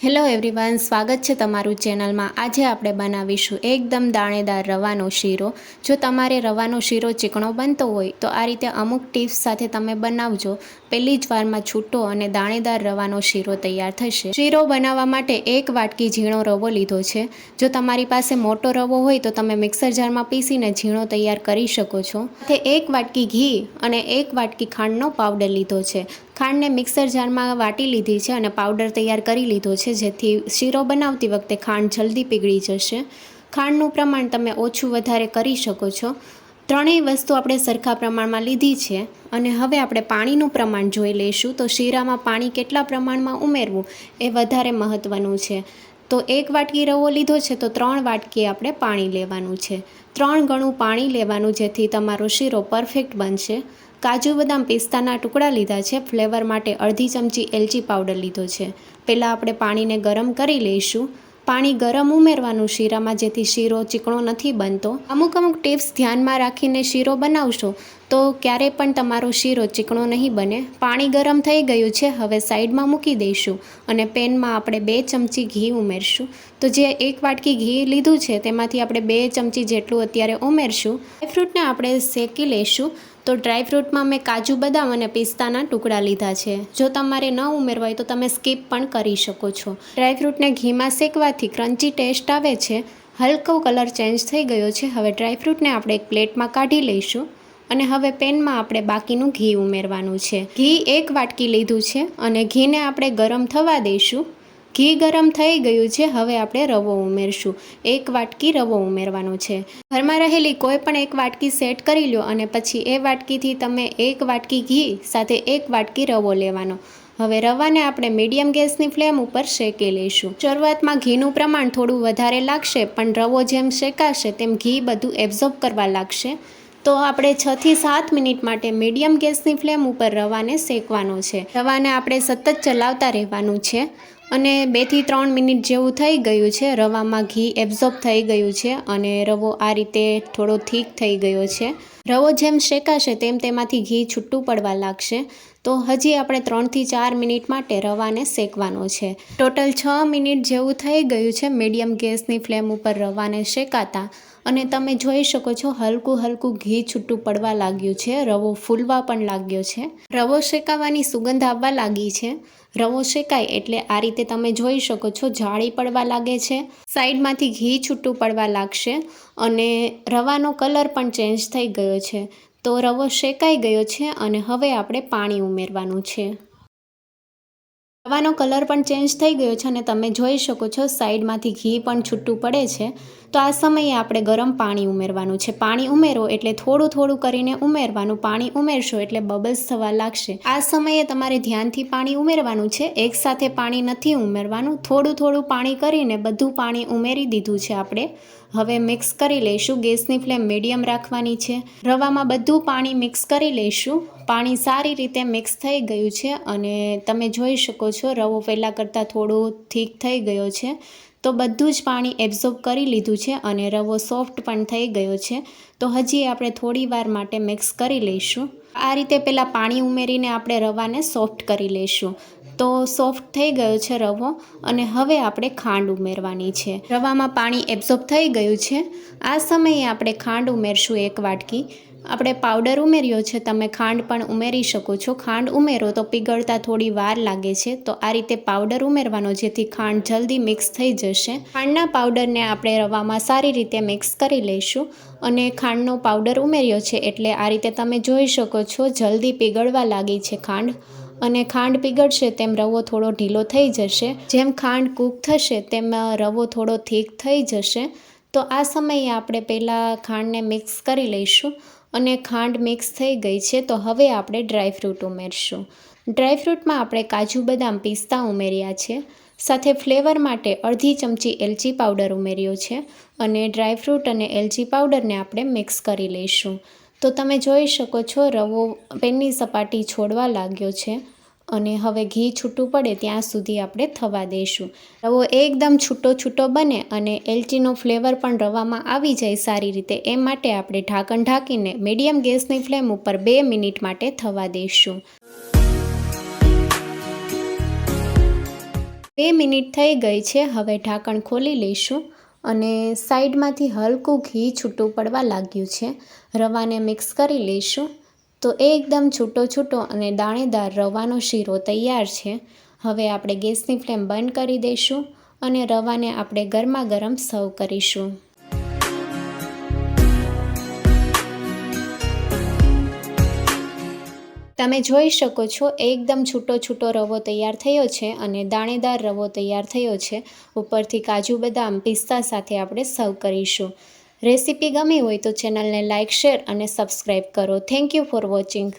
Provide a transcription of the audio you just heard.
Hello everyone, સ્વાગત છે તમારું ચેનલમાં। આજે આપણે બનાવીશું એકદમ દાણેદાર રવાનો શીરો। જો તમારે રવાનો શીરો ચીકણો બનતો હોય તો આ રીતે અમુક ટિપ્સ સાથે તમે બનાવજો। પહેલી જ વારમાં છૂટો અને દાણેદાર રવાનો શીરો તૈયાર થશે। શીરો બનાવવા માટે 1 વાટકી ઝીણો રવો લીધો છે। જો તમારી પાસે મોટો રવો હોય તો તમે મિક્સર જારમાં પીસીને ઝીણો તૈયાર કરી શકો છો। તે 1 વાટકી ઘી અને 1 વાટકી ખાંડનો પાવડર લીધો છે। ખાંડને મિક્સર જારમાં વાટી લીધી છે અને પાવડર તૈયાર કરી લીધો છે, જેથી શીરો બનાવતી વખતે ખાંડ જલ્દી પીગળી જશે। ખાંડનું પ્રમાણ તમે ઓછું વધારે કરી શકો છો। ત્રણેય વસ્તુ આપણે સરખા પ્રમાણમાં લીધી છે અને હવે આપણે પાણીનું પ્રમાણ જોઈ લઈશું। તો શીરામાં પાણી કેટલા પ્રમાણમાં ઉમેરવું એ વધારે મહત્ત્વનું છે। તો 1 વાટકી રવો લીધો છે તો 3 વાટકી આપણે પાણી લેવાનું છે। 3 ગણું પાણી લેવાનું, જેથી તમારો શીરો પરફેક્ટ બનશે। કાજુ બદામ પિસ્તાના ટુકડા લીધા છે। ફ્લેવર માટે અડધી ચમચી એલચી પાવડર લીધો છે। પહેલાં આપણે પાણીને ગરમ કરી લઈશું। પાણી ગરમ ઉમેરવાનું શીરામાં, જેથી શીરો ચીકણો નથી બનતો। અમુક ટિપ્સ ધ્યાનમાં રાખીને શીરો બનાવશો તો ક્યારેય પણ તમારો શીરો ચીકણો નહીં બને। પાણી ગરમ થઈ ગયું છે, હવે સાઈડમાં મૂકી દઈશું અને પેનમાં આપણે 2 ચમચી ઘી ઉમેરશું। તો જે 1 વાટકી ઘી લીધું છે તેમાંથી આપણે 2 ચમચી જેટલું અત્યારે ઉમેરશું। ડ્રાયફ્રૂટને આપણે શેકી લઈશું। તો ડ્રાયફ્રૂટમાં મેં કાજુ બદામ અને પિસ્તાના ટુકડા લીધા છે। જો તમારે ન ઉમેરવા હોય તો તમે સ્કીપ પણ કરી શકો છો। ડ્રાયફ્રૂટને ઘીમાં શેકવાથી ક્રન્ચી ટેસ્ટ આવે છે। હલકો કલર ચેન્જ થઈ ગયો છે। હવે ડ્રાયફ્રૂટને આપણે એક પ્લેટમાં કાઢી લઈશું અને હવે પેનમાં આપણે બાકીનું ઘી ઉમેરવાનું છે। ઘી 1 વાટકી લીધું છે અને ઘીને આપણે ગરમ થવા દઈશું। ઘી ગરમ થઈ ગયું છે, હવે આપણે રવો ઉમેરશું। 1 વાટકી રવો ઉમેરવાનો છે। ઘરમાં રહેલી કોઈ પણ 1 વાટકી સેટ કરી લો અને પછી એ વાટકીથી તમે 1 વાટકી ઘી સાથે 1 વાટકી રવો લેવાનો। હવે રવાને આપણે મીડિયમ ગેસની ફ્લેમ ઉપર શેકી લઈશું। શરૂઆતમાં ઘીનું પ્રમાણ થોડું વધારે લાગશે, પણ રવો જેમ શેકાશે તેમ ઘી બધું એબ્ઝોર્બ કરવા લાગશે। તો આપણે 6 થી 7 મિનિટ માટે મીડિયમ ગેસની ફ્લેમ ઉપર રવાને શેકવાનો છે। રવાને આપણે સતત ચલાવતા રહેવાનું છે અને 2 થી 3 મિનિટ જેવું થઈ ગયું છે। રવામાં ઘી એબ્ઝોર્બ થઈ ગયું છે અને રવો આ રીતે થોડો થીક થઈ ગયો છે। રવો જેમ શેકાશે તેમ તેમાંથી ઘી છૂટું પડવા લાગશે। તો હજી આપણે 3 થી 4 મિનિટ માટે રવાને શેકવાનો છે। ટોટલ 6 મિનિટ જેવું થઈ ગયું છે મીડિયમ ગેસની ફ્લેમ ઉપર રવાને શેકાતા, અને તમે જોઈ શકો છો હલકું ઘી છૂટું પડવા લાગ્યું છે। રવો ફૂલવા પણ લાગ્યો છે। રવો શેકાવાની સુગંધ આવવા લાગી છે। રવો શેકાય એટલે આ રીતે તમે જોઈ શકો છો જાળી પડવા લાગે છે, સાઈડમાંથી ઘી છૂટું પડવા લાગશે અને રવાનો કલર પણ ચેન્જ થઈ ગયો છે। તો રવો શેકાઈ ગયો છે અને હવે આપણે પાણી ઉમેરવાનું છે। રવાનો કલર પણ ચેન્જ થઈ ગયો છે અને તમે જોઈ શકો છો સાઈડમાંથી ઘી પણ છૂટું પડે છે। તો આ સમયે આપણે ગરમ પાણી ઉમેરવાનું છે। પાણી ઉમેરો એટલે થોડું કરીને ઉમેરવાનું। પાણી ઉમેરશો એટલે બબલ્સ થવા લાગશે। આ સમયે તમારે ધ્યાનથી પાણી ઉમેરવાનું છે, એકસાથે પાણી નથી ઉમેરવાનું। થોડું પાણી કરીને બધું પાણી ઉમેરી દીધું છે આપણે। હવે મિક્સ કરી લઈશું। ગેસની ફ્લેમ મીડિયમ રાખવાની છે। રવામાં બધું પાણી મિક્સ કરી લઈશું। પાણી સારી રીતે મિક્સ થઈ ગયું છે અને તમે જોઈ શકો છો રવો પહેલાં કરતાં થોડો થીક થઈ ગયો છે। તો બધું જ પાણી એબ્ઝોર્બ કરી લીધું છે અને રવો સોફ્ટ પણ થઈ ગયો છે। તો હજી આપણે થોડી વાર માટે મિક્સ કરી લઈશું। આ રીતે પહેલાં પાણી ઉમેરીને આપણે રવાને સોફ્ટ કરી લઈશું। તો સોફ્ટ થઈ ગયો છે રવો અને હવે આપણે ખાંડ ઉમેરવાની છે। રવામાં પાણી એબ્ઝોર્બ થઈ ગયું છે। આ સમયે આપણે ખાંડ ઉમેરશું 1 વાટકી। આપણે પાવડર ઉમેર્યો છે, તમે ખાંડ પણ ઉમેરી શકો છો। ખાંડ ઉમેરો તો પીગળતા થોડી વાર લાગે છે, તો આ રીતે પાવડર ઉમેરવાનો, જેથી ખાંડ જલ્દી મિક્સ થઈ જશે। ખાંડના પાવડરને આપણે રવામાં સારી રીતે મિક્સ કરી લઈશું અને ખાંડનો પાવડર ઉમેર્યો છે એટલે આ રીતે તમે જોઈ શકો છો જલ્દી પીગળવા લાગી છે ખાંડ, અને ખાંડ પીગળશે તેમ રવો થોડો ઢીલો થઈ જશે। જેમ ખાંડ કૂક થશે તેમ રવો થોડો થીક થઈ જશે। તો આ સમયે આપણે પહેલાં ખાંડને મિક્સ કરી લઈશું અને ખાંડ મિક્સ થઈ ગઈ છે। તો હવે આપણે ડ્રાયફ્રૂટ ઉમેરશું। ડ્રાયફ્રૂટમાં આપણે કાજુ બદામ પિસ્તા ઉમેર્યા છે, સાથે ફ્લેવર માટે અડધી ચમચી એલચી પાવડર ઉમેર્યો છે અને ડ્રાયફ્રૂટ અને એલચી પાવડરને આપણે મિક્સ કરી લઈશું। તો તમે જોઈ શકો છો રવો પેનની સપાટી છોડવા લાગ્યો છે અને હવે ઘી છૂટું પડે ત્યાં સુધી આપણે થવા દઈશું। રવો એકદમ છૂટો બને અને એલચીનો ફ્લેવર પણ રવામાં આવી જાય સારી રીતે, એ માટે આપણે ઢાંકણ ઢાંકીને મીડિયમ ગેસની ફ્લેમ ઉપર 2 મિનિટ માટે થવા દઈશું। 2 મિનિટ થઈ ગઈ છે. હવે ઢાંકણ ખોલી લઈશું અને સાઈડમાંથી હલકું ઘી છૂટું પડવા લાગ્યું છે. રવાને મિક્સ કરી લઈશું. તો એકદમ છૂટો છૂટો અને દાણેદાર રવાનો શીરો તૈયાર છે. હવે આપણે ગેસની ફ્લેમ બંધ કરી દઈશું અને રવાને આપણે ગરમા ગરમ સર્વ કરીશું. તમે જોઈ શકો છો એકદમ છૂટો છૂટો રવો તૈયાર થયો છે અને દાણેદાર રવો તૈયાર થયો છે. ઉપરથી કાજુ બદામ પિસ્તા સાથે આપણે સર્વ કરીશું. રેસીપી ગમી હોય તો ચેનલને લાઇક, શેર અને સબસ્ક્રાઈબ કરો. Thank you for watching.